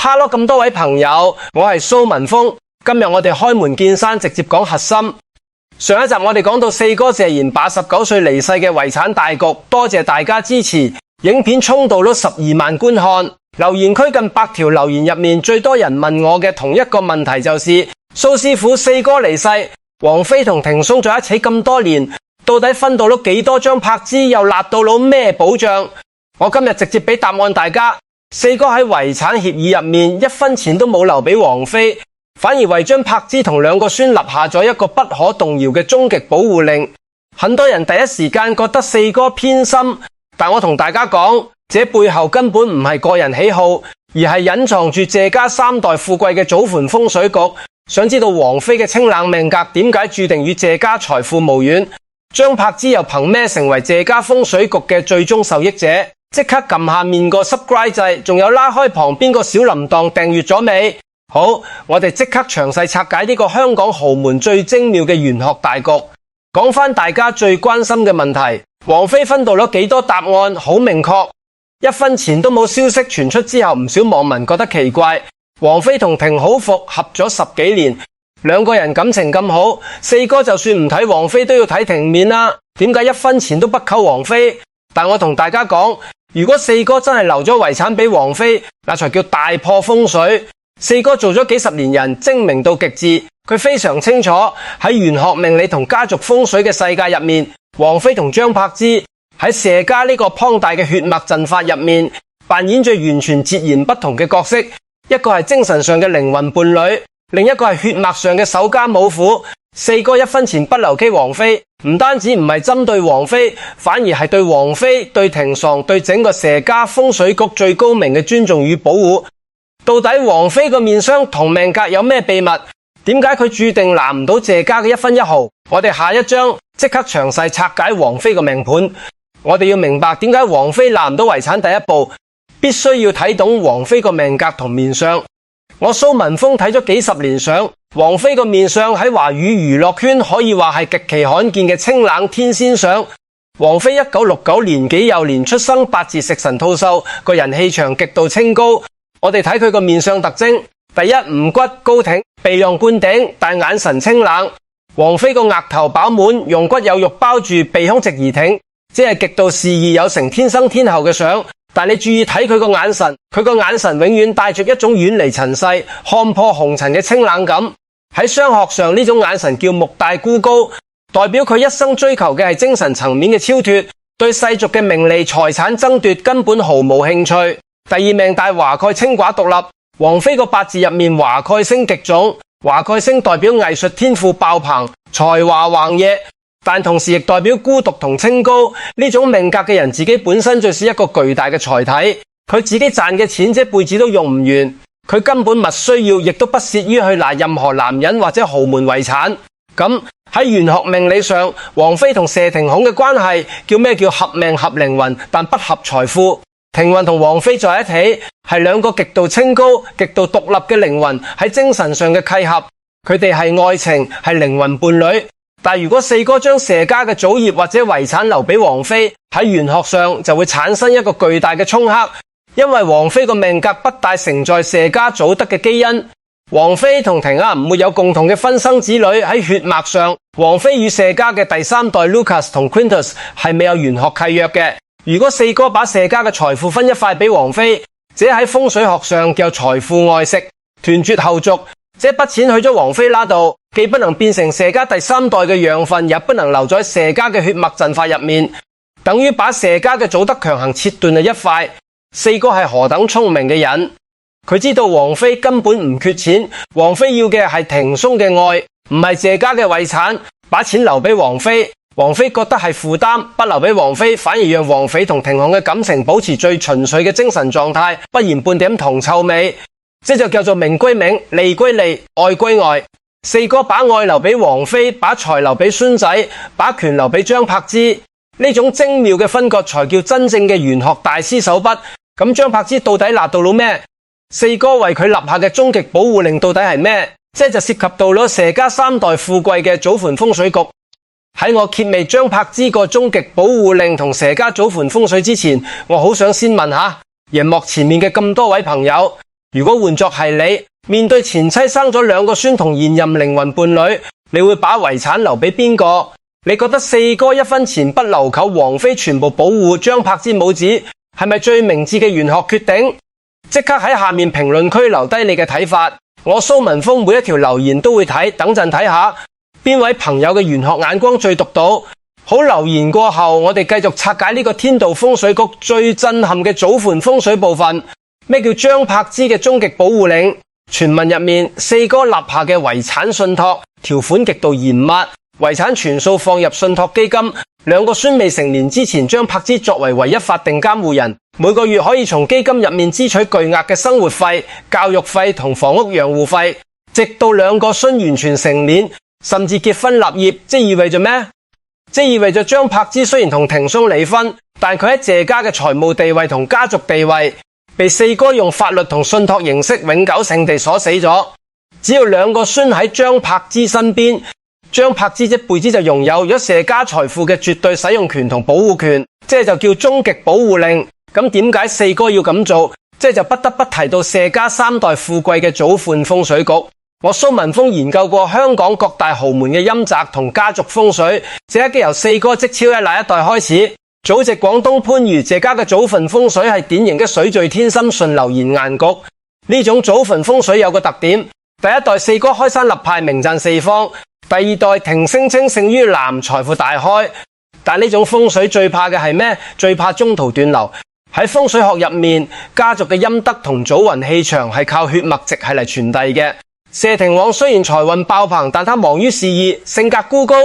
Hello， 咁多位朋友，我係蘇文峰。今日我哋開門見山，直接講核心。上一集我哋講到四哥謝賢89歲離世嘅遺產大局，多謝大家支持。影片衝到咗12萬觀看，留言區近100條留言入面，最多人問我嘅同一個問題就是：蘇師傅，四哥離世，王菲同庭松在一起咁多年，到底分到咗幾多張柏芝，又納到咗咩保障？我今日直接俾答案大家。四哥喺遺產協議入面1分錢都冇留俾王菲，反而為將柏芝同2個孫立下咗一個不可動搖嘅終極保護令。很多人第一時間覺得四哥偏心，但我同大家講，這背後根本唔係個人喜好，而係隱藏住謝家3代富貴嘅祖傳風水局。想知道王菲嘅清冷命格點解注定與謝家財富無緣？張柏芝又憑咩成為謝家風水局嘅最終受益者？即刻撳下面個 subscribe 掣，仲有拉開旁邊個小鈴鐺訂閱咗未？好，我哋即刻詳細拆解呢個香港豪門最精妙嘅玄學大局。講返大家最關心嘅問題，王菲分到咗幾多？答案好明確，1分錢都冇。消息傳出之後，唔少網民覺得奇怪。王菲同庭好復合咗10幾年，2個人感情咁好，四哥就算唔睇王菲都要睇庭面啦。點解1分錢都不扣王菲？但我同大家講，如果四哥真係留咗遺產俾王菲，那才叫大破風水。四哥做咗幾十年人，精明到極致，佢非常清楚喺玄學命理同家族風水嘅世界入面，王菲同張柏芝喺謝家呢個龐大嘅血脈陣法入面，扮演住完全截然不同嘅角色。一個係精神上嘅靈魂伴侶，另一個係血脈上嘅守家母婦。四哥1分錢不留給王菲，唔單止唔係針對王菲，反而係對王菲、對庭喪、對整個謝家風水局最高明嘅尊重與保護。到底王菲個面相同命格有咩秘密？點解佢注定拿唔到謝家嘅1分1毫？我哋下一章即刻詳細拆解王菲個命盤。我哋要明白點解王菲拿唔到遺產，第一步必須要睇懂王菲個命格同面相。我蘇文峰睇咗幾十年相，王菲個面相喺華語娛樂圈可以話係極其罕見嘅清冷天仙相。王菲1969年紀幼年出生，八字食神吐秀，個人氣場極度清高。我哋睇佢個面相特徵，第一，五骨高挺，鼻梁冠頂，但眼神清冷。王菲個額頭飽滿，容骨有肉包住，鼻胸直而挺，即係極度事業有成、天生天后嘅相。但你注意睇佢個眼神，佢個眼神永遠帶着一種遠離塵世、看破紅塵嘅清冷感。喺商學上，呢種眼神叫目大孤高，代表佢一生追求嘅係精神層面嘅超脫，對世俗嘅名利財產爭奪根本毫無興趣。第二，命帶華蓋清寡獨立。王菲個八字入面華蓋星極重，華蓋星代表藝術天賦爆棚、才華橫溢，但同時亦代表孤獨同清高。呢種命格嘅人自己本身就是一個巨大嘅財體，佢自己賺嘅錢這輩子都用唔完，佢根本勿需要，亦都不屑於去拿任何男人或者豪門遺產。咁喺玄學命理上，王菲同謝霆鋒嘅關係叫咩？叫合命合靈魂，但不合財富。霆鋒同王菲在一起係2個極度清高、極度獨立嘅靈魂，喺精神上嘅契合，佢哋係愛情，係靈魂伴侶。但如果四哥將謝家嘅祖業或者遺產留俾王菲，喺玄學上就會產生一個巨大嘅衝克，因為王菲個命格不帶承載謝家祖德嘅基因。王菲同庭唔會有共同嘅分生子女。喺血脈上，王菲與謝家嘅第3代 Lucas 同 Quintus 係未有玄學契約嘅。如果四哥把謝家嘅財富分一塊俾王菲，這喺風水學上叫財富外食，斷絕後續。這筆錢去咗王菲那度，既不能變成謝家第3代嘅養分，也不能留在謝家嘅血脈陣法入面，等於把謝家嘅祖德強行切斷了一塊。四哥係何等聰明嘅人，佢知道王菲根本唔缺錢，王菲要嘅係庭松嘅愛，唔係謝家嘅遺產。把錢留俾王菲，王菲覺得係負擔，不留俾王菲，反而讓王菲同庭鋒嘅感情保持最純粹嘅精神狀態，不染半點銅臭味。這就叫做名歸名，利歸利，愛歸愛。四哥把愛留俾王菲，把財留俾孫仔，把權留俾張柏芝，呢種精妙嘅分割才叫真正嘅玄學大師手筆。咁張柏芝到底拿到了咩？四哥為佢立下嘅終極保護令到底係咩？這就涉及到咗謝家3代富貴嘅祖傳風水局。喺我揭秘張柏芝個終極保護令同謝家祖傳風水之前，我好想先問下熒幕前面嘅咁多位朋友，如果換作係你，面對前妻生咗2個孫同現任靈魂伴侶，你會把遺產留俾邊個？你覺得四哥一分錢不留給王菲全部保護張柏芝母子，係咪最明智嘅玄學決定？即刻喺下面評論區留低你嘅睇法，我蘇文峰每一條留言都會睇，等陣睇下邊位朋友嘅玄學眼光最獨到。好，留言過後，我哋繼續拆解呢個天道風水局最震撼嘅祖墳風水部分。咩叫張柏芝嘅終極保護令？傳聞入面，四哥立下嘅遺產信託條款極度嚴密，遺產全數放入信託基金。2個孫未成年之前，張柏芝作為唯一法定監護人，每個月可以從基金入面支取巨額嘅生活費、教育費同房屋養護費，直到2個孫完全成年，甚至結婚立業。即意味着咩？即意味着張柏芝雖然同庭松離婚，但佢喺謝家嘅財務地位同家族地位被四哥用法律同信託形式永久性地鎖死咗。只要2個孫喺張柏芝身邊，張柏芝一輩子就擁有咗謝家財富嘅絕對使用權同保護權，即係就叫終極保護令。咁點解四哥要咁做？即係就不得不提到謝家3代富貴嘅祖墳風水局。我蘇文峰研究過香港各大豪門嘅陰宅同家族風水，這一由四哥即超一那一代開始。祖籍廣東番禺謝家嘅祖墳風水係典型嘅水聚天心順流延顏局。呢種祖墳風水有個特點，第一代四哥開山立派名震四方，第2代庭聲稱勝於藍財富大開。但呢種風水最怕嘅係咩？最怕中途斷流。喺風水學入面，家族嘅陰德同祖雲氣場係靠血脈直系嚟傳遞嘅。謝霆鋒雖然財運爆棚，但他忙於事業，性格孤高，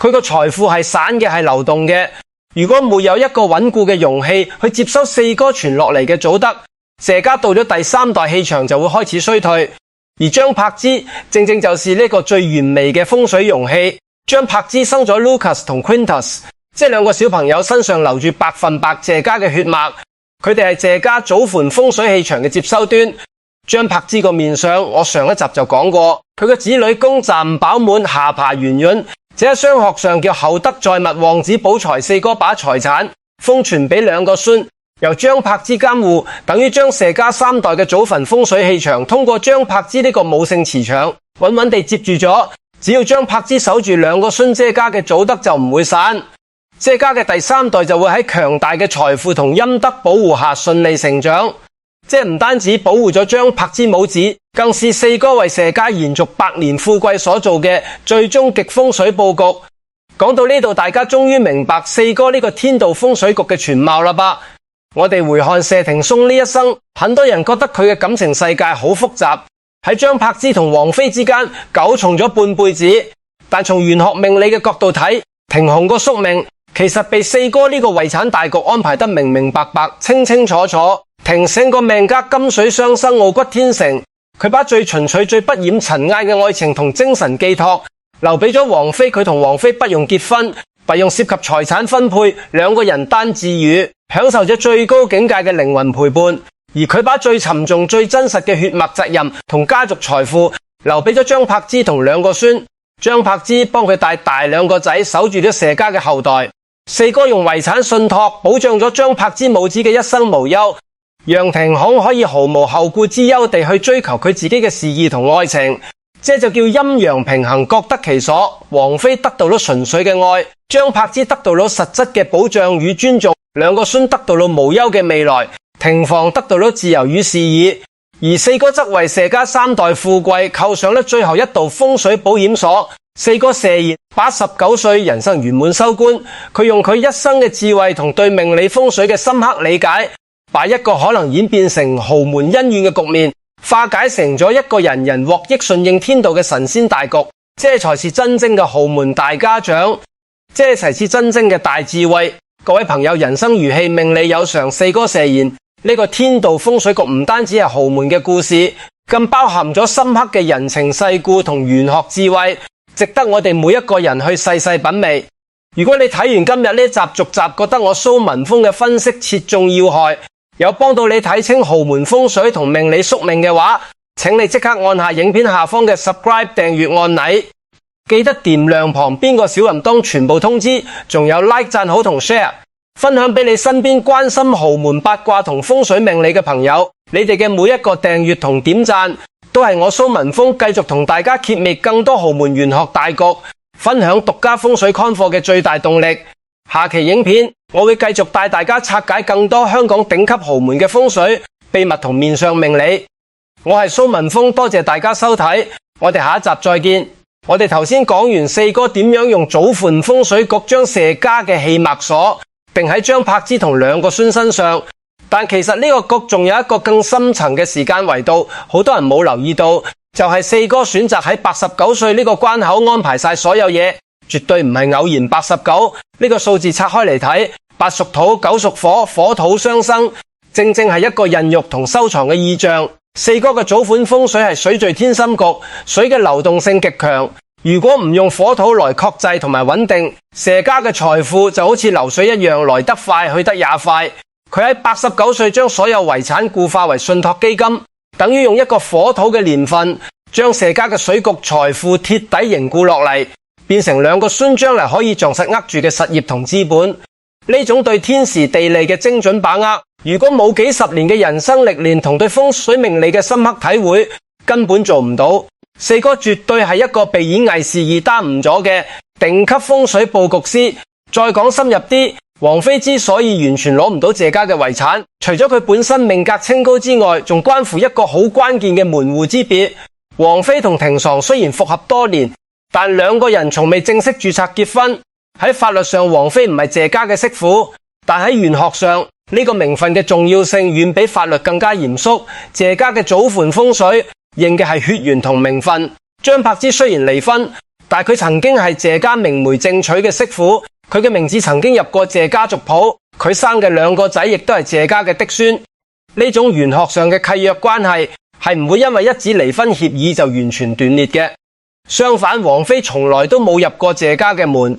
佢個財富係散嘅，係流動嘅。如果沒有一個穩固嘅容器去接收四哥傳落嚟嘅祖德，謝家到咗第3代氣場就會開始衰退。而張柏芝正正就是呢個最完美嘅風水容器。張柏芝生咗 Lucas 同 Quintus， 即係2個小朋友身上流住100%謝家嘅血脈，佢哋係謝家祖墳風水氣場嘅接收端。張柏芝個面相，我上一集就講過，佢個子女宮站飽滿，下巴圓潤，這喺商學上叫厚德載物，旺子保財。四哥把財產封傳俾2個孫，由張柏芝監護，等於將謝家3代嘅祖墳風水氣場通過張柏芝呢個母性磁場穩穩地接住咗。只要張柏芝守住2個孫，謝家嘅祖德就唔會散，謝家嘅第3代就會喺強大嘅財富同陰德保護下順利成長。即係唔單止保護咗張柏芝母子，更是四哥為謝家延續100年富貴所做嘅最終極風水佈局。講到呢度，大家終於明白四哥呢個天道風水局嘅全貌啦吧？我哋回看謝霆鋒呢一生，很多人覺得佢嘅感情世界好複雜，喺張柏芝同王菲之間糾纏咗半輩子。但從玄學命理嘅角度睇，霆鋒個宿命其實被四哥呢個遺產大局安排得明明白白、清清楚楚。霆勝個命格金水雙生，傲骨天成，佢把最純粹、最不染塵埃嘅愛情同精神寄託留俾咗王菲。佢同王菲不用結婚，不用涉及財產分配，2個人單自語，享受咗最高境界嘅靈魂陪伴。而佢把最沉重、最真實嘅血脈責任同家族財富留俾咗張柏芝同2個孫。張柏芝幫佢帶大2個仔，守住咗謝家嘅後代。四哥用遺產信託保障咗張柏芝母子嘅一生無憂，讓霆鋒可以毫無後顧之憂地去追求佢自己嘅事業同愛情，這就叫陰陽平衡，各得其所。王菲得到咗純粹嘅愛，張柏芝得到咗實質嘅保障與尊重，2個孫得到咗無憂嘅未來，霆鋒得到咗自由與事業，而四哥則為謝家3代富貴扣上咗最後一道風水保險鎖。四哥謝賢把19歲人生圓滿收官，佢用佢一生嘅智慧同對命理風水嘅深刻理解，把一個可能演變成豪門恩怨嘅局面，化解成咗一個人人獲益順應天道嘅神仙大局。這才是真正嘅豪門大家長，這才是真正嘅大智慧。各位朋友，人生如戲，命理有常，四哥謝賢呢個天道風水局唔單止係豪門嘅故事，更包含咗深刻嘅人情世故同玄學智慧，值得我哋每一個人去細細品味。如果你睇完今日呢集續集，覺得我蘇文峰嘅分析切中要害，有幫到你睇清豪門風水同命理宿命嘅話，請你即刻按下影片下方嘅 subscribe 訂閱按鈕，記得點亮旁邊個小鈴鐺全部通知，仲有 like 讚好同 share。分享俾你身邊關心豪門八卦同風水命理嘅朋友。你哋嘅每一個訂閱同點讚，都係我蘇文峰繼續同大家揭秘更多豪門玄學大局，分享獨家風水乾貨嘅最大動力。下期影片我會繼續帶大家拆解更多香港頂級豪門嘅風水秘密同面相命理。我係蘇文峰，多謝大家收睇，我哋下一集再見。我哋頭先講完四哥點樣用祖墳風水局將謝家嘅氣脈鎖定喺張柏芝同兩個孫身上，但其實呢個局仲有一個更深層嘅時間維度，好多人冇留意到，就係四哥選擇喺89歲呢個關口安排晒所有嘢，絕對唔係偶然。89呢個數字拆開嚟睇，8屬土，9屬火，火土相生，正正係一個孕育同收藏嘅意象。四哥嘅祖墳風水係水聚天心局，水嘅流動性極強，如果唔用火土來確制同埋穩定，謝家嘅財富就好似流水一樣，來得快去得也快。佢喺89歲將所有遺產固化為信託基金，等於用一個火土嘅年份，將謝家嘅水局財富鐵底凝固落嚟，變成兩個孫將來可以撞實握住嘅實業同資本。呢種對天時地利嘅精準把握，如果冇幾十年嘅人生歷練同對風水命理嘅深刻體會，根本做唔到。四哥絕對係一個被演藝事而耽誤咗嘅頂級風水佈局師。再講深入啲，王菲之所以完全攞唔到謝家嘅遺產，除咗佢本身命格清高之外，仲關乎一個好關鍵嘅門戶之別。王菲同庭爽雖然復合多年，但兩個人從未正式註冊結婚。喺法律上，王菲唔係謝家嘅媳婦，但喺玄學上，呢個名分嘅重要性遠比法律更加嚴肅。謝家嘅祖墳風水認嘅係血緣同名分。張柏芝雖然離婚，但佢曾經係謝家明媒正娶嘅媳婦，佢嘅名字曾經入過謝家族譜，佢生嘅兩個仔亦都係謝家嘅嫡孫。呢種玄學上嘅契約關係係唔會因為一紙離婚協議就完全斷裂嘅。相反，王菲從來都冇入過謝家嘅門。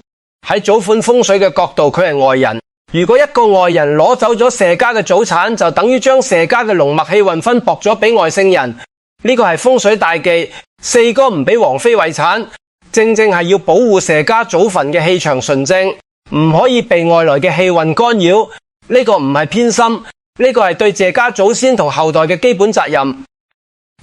喺祖墳風水嘅角度，佢係外人。如果一個外人攞走咗謝家嘅祖產，就等於將謝家嘅龍脈氣運分薄咗俾外姓人。呢個係風水大忌。四哥唔俾王菲遺產，正正係要保護謝家祖墳嘅氣場純正，唔可以被外來嘅氣運干擾。呢個唔係偏心，呢個係對謝家祖先同後代嘅基本責任。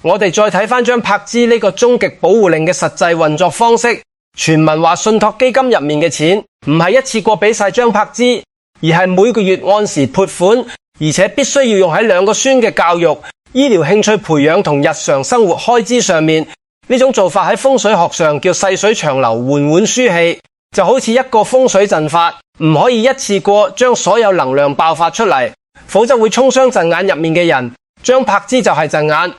我哋再睇返張柏芝呢個終極保護令嘅實際運作方式。傳聞話信託基金入面嘅錢唔係一次過俾晒張柏芝，而係每個月按時撥款，而且必須要用喺兩個孫嘅教育、醫療興趣培養同日常生活開支上面。呢種做法喺風水學上叫細水長流、緩緩輸氣，就好似一個風水陣法，唔可以一次過將所有能量爆發出嚟，否則會沖傷陣眼入面嘅人。張柏芝就係陣眼，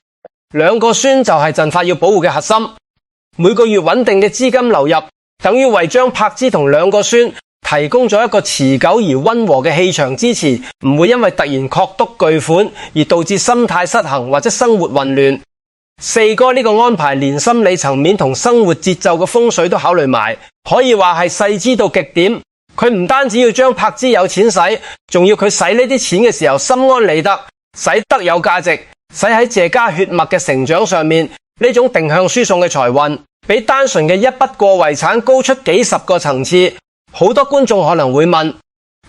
兩個孫就係陣法要保護嘅核心。每個月穩定嘅資金流入，等於為張柏芝同兩個孫提供咗一個持久而溫和嘅氣場支持，唔會因為突然確篤巨款而導致心態失衡或者生活混亂。四哥呢個安排連心理層面同生活節奏嘅風水都考慮埋，可以話係細緻到極點。佢唔單止要張柏芝有錢使，仲要佢使呢啲錢嘅時候心安理得，使得有價值，使喺謝家血脈嘅成長上面。呢種定向輸送嘅財運，比單純嘅一筆過遺產高出幾十個層次。好多觀眾可能會問，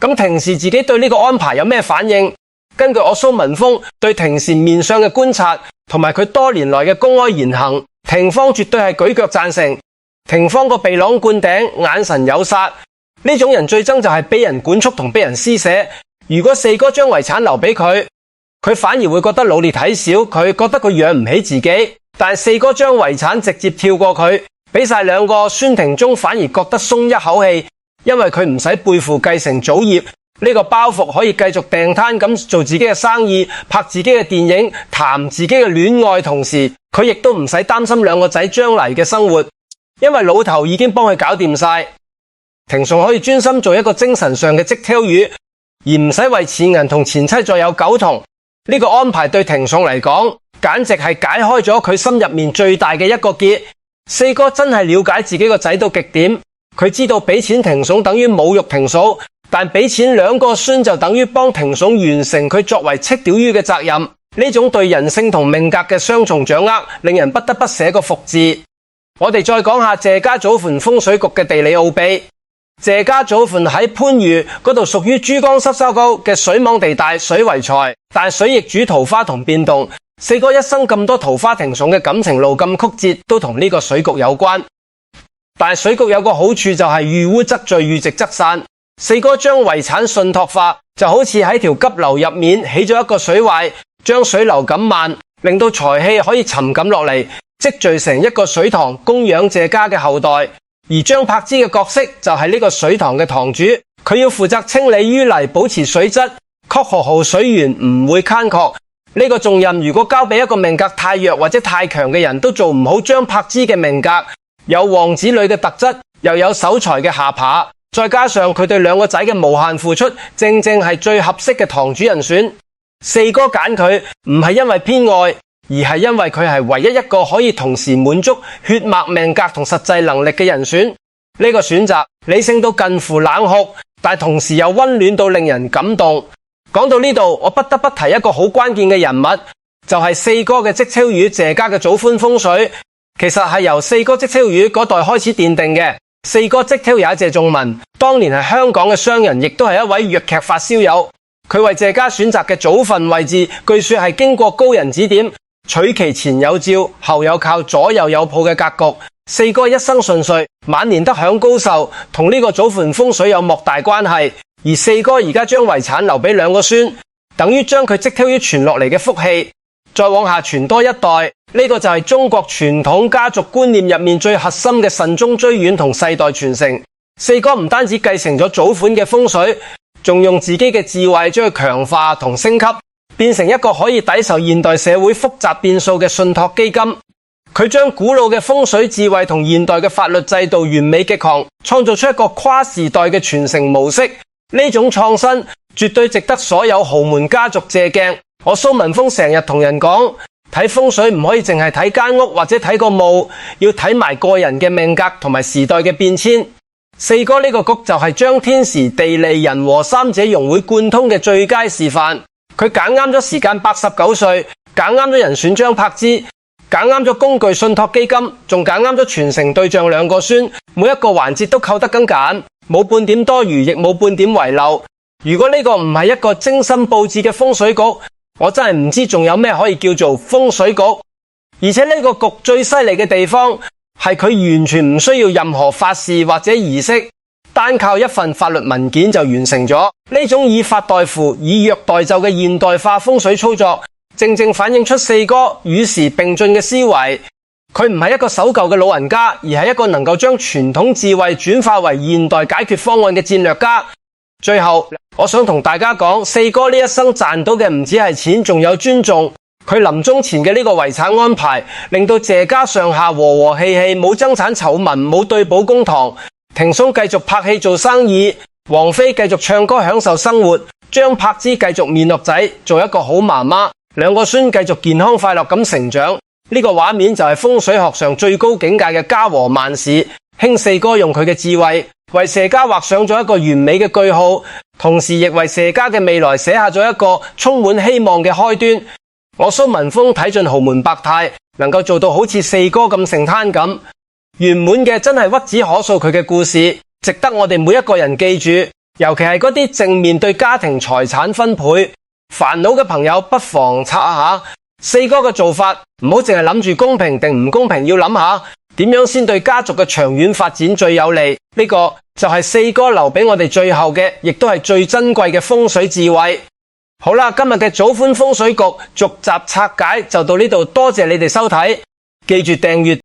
咁庭時自己對呢個安排有咩反應？根據我蘇文峰對庭時面相嘅觀察，同埋佢多年來嘅公開言行，庭方絕對係舉腳贊成。庭方個鼻朗灌頂，眼神有殺，呢種人最憎就係俾人管束同俾人施捨。如果四哥將遺產留俾佢，佢反而會覺得老烈睇小佢，覺得佢養唔起自己。但四哥將遺產直接跳過佢，俾晒兩個孫庭中，反而覺得鬆一口氣，因為佢唔使背負繼承祖業呢個包袱，可以繼續訂攤咁做自己嘅生意，拍自己嘅電影，談自己嘅戀愛，同時佢亦都唔使擔心兩個仔將來嘅生活，因為老頭已經幫佢搞掂晒。庭爽可以專心做一個精神上嘅職挑魚，而唔使為錢銀同前妻再有苟同。呢個安排對庭爽嚟講，簡直係解開咗佢心入面最大嘅一個結。四哥真係了解自己個仔到極點，佢知道俾錢庭爽等於侮辱庭嫂，但俾錢兩個孫就等於幫庭爽完成佢作為戚屌魚嘅責任。呢種對人性同命格嘅雙重掌握，令人不得不寫個服字。我哋再講下謝家祖墳風水局嘅地理奧秘。謝家祖墳喺番禺嗰度屬於珠江濕修溝嘅水網地帶，水為財，但水亦主桃花同變動。四哥一生咁多桃花停送嘅感情路咁曲折，都同呢個水局有關。但係水局有個好處就係遇污則聚，遇直則散。四哥將遺產信託化，就好似喺條急流入面起咗一個水壞，將水流咁慢，令到財氣可以沉緊落嚟，積聚成一個水塘，供養謝家嘅後代。而張柏芝嘅角色就係呢個水塘嘅塘主，佢要負責清理淤泥，保持水質，確保好水源唔會乾涸。呢個重任如果交俾一個命格太弱或者太強嘅人，都做唔好。張柏芝嘅命格有旺子女嘅特質，又有守財嘅下巴，再加上佢對兩個仔嘅無限付出，正正係最合適嘅堂主人選。四哥揀佢唔係因為偏愛，而係因為佢係唯一一個可以同時滿足血脈命格同實際能力嘅人選。呢個選擇理性到近乎冷酷，但同時又溫暖到令人感動。講到呢度，我不得不提一個好關鍵嘅人物，就係四哥嘅積超魚謝家嘅祖墳風水，其實係由四哥積超魚嗰代開始奠定嘅。四哥積超也謝仲文，當年係香港嘅商人，亦都係一位粵劇發燒友。佢為謝家選擇嘅祖墳位置，據說係經過高人指點，取其前有照，後有靠，左右有抱嘅格局。四哥一生順遂，晚年得享高壽，同呢個祖墳風水有莫大關係。而四哥而家將遺產留俾兩個孫，等於將佢積超於傳落嚟嘅福氣再往下傳多一代。呢個就係中國傳統家族觀念入面最核心嘅慎終追遠同世代傳承。四哥唔單止繼承咗祖墳嘅風水，仲用自己嘅智慧將佢強化同升級，變成一個可以抵受現代社會複雜變數嘅信託基金。佢將古老嘅風水智慧同現代嘅法律制度完美極行，創造出一個跨時代嘅傳承模式。呢種創新絕對值得所有豪門家族借鏡。我蘇文峰成日同人講，睇風水唔可以淨係睇間屋或者睇個墓，要睇埋個人嘅命格同埋時代嘅變遷。四哥呢個局就係將天時地利人和三者融會貫通嘅最佳示範。佢揀啱咗時間，89歲，揀啱咗人選張柏芝，揀啱咗工具信託基金，仲揀啱咗傳承對象兩個孫，每一個環節都扣得緊緊，冇半點多餘，亦冇半點遺漏。如果呢個唔係一個精心佈置嘅風水局，我真係唔知仲有咩可以叫做風水局。而且呢個局最犀利嘅地方係佢完全唔需要任何法事或者儀式，單靠一份法律文件就完成咗。呢種以法代符、以藥代咒嘅現代化風水操作，正正反映出四哥與時並進嘅思維。佢唔係一個守舊嘅老人家，而係一個能夠將傳統智慧轉化為現代解決方案嘅戰略家。最後，我想同大家講，四哥呢一生賺到嘅唔止係錢，仲有尊重。佢臨終前嘅呢個遺產安排，令到謝家上下和和氣氣，冇爭產醜聞，冇對簿公堂。庭松繼續拍戲做生意，王菲繼續唱歌享受生活，張柏芝繼續面樂仔做一個好媽媽，兩個孫繼續健康快樂咁成長。呢個畫面就係風水學上最高境界嘅家和萬事。兄四哥用佢嘅智慧為謝家畫上咗一個完美嘅句號，同時亦為謝家嘅未來寫下咗一個充滿希望嘅開端。我蘇文峰睇盡豪門百態，能夠做到好似四哥咁盛攤咁圓滿嘅，真係屈指可數。佢嘅故事值得我哋每一個人記住，尤其係嗰啲正面對家庭財產分配煩惱嘅朋友，不妨查下四哥嘅做法，唔好淨係諗住公平定唔公平，要諗下點樣先對家族嘅長遠發展最有利。呢個就係四哥留俾我哋最後嘅，亦都係最珍貴嘅風水智慧。好啦，今日嘅祖墳風水局續集拆解就到呢度，多謝你哋收睇，記住訂閱、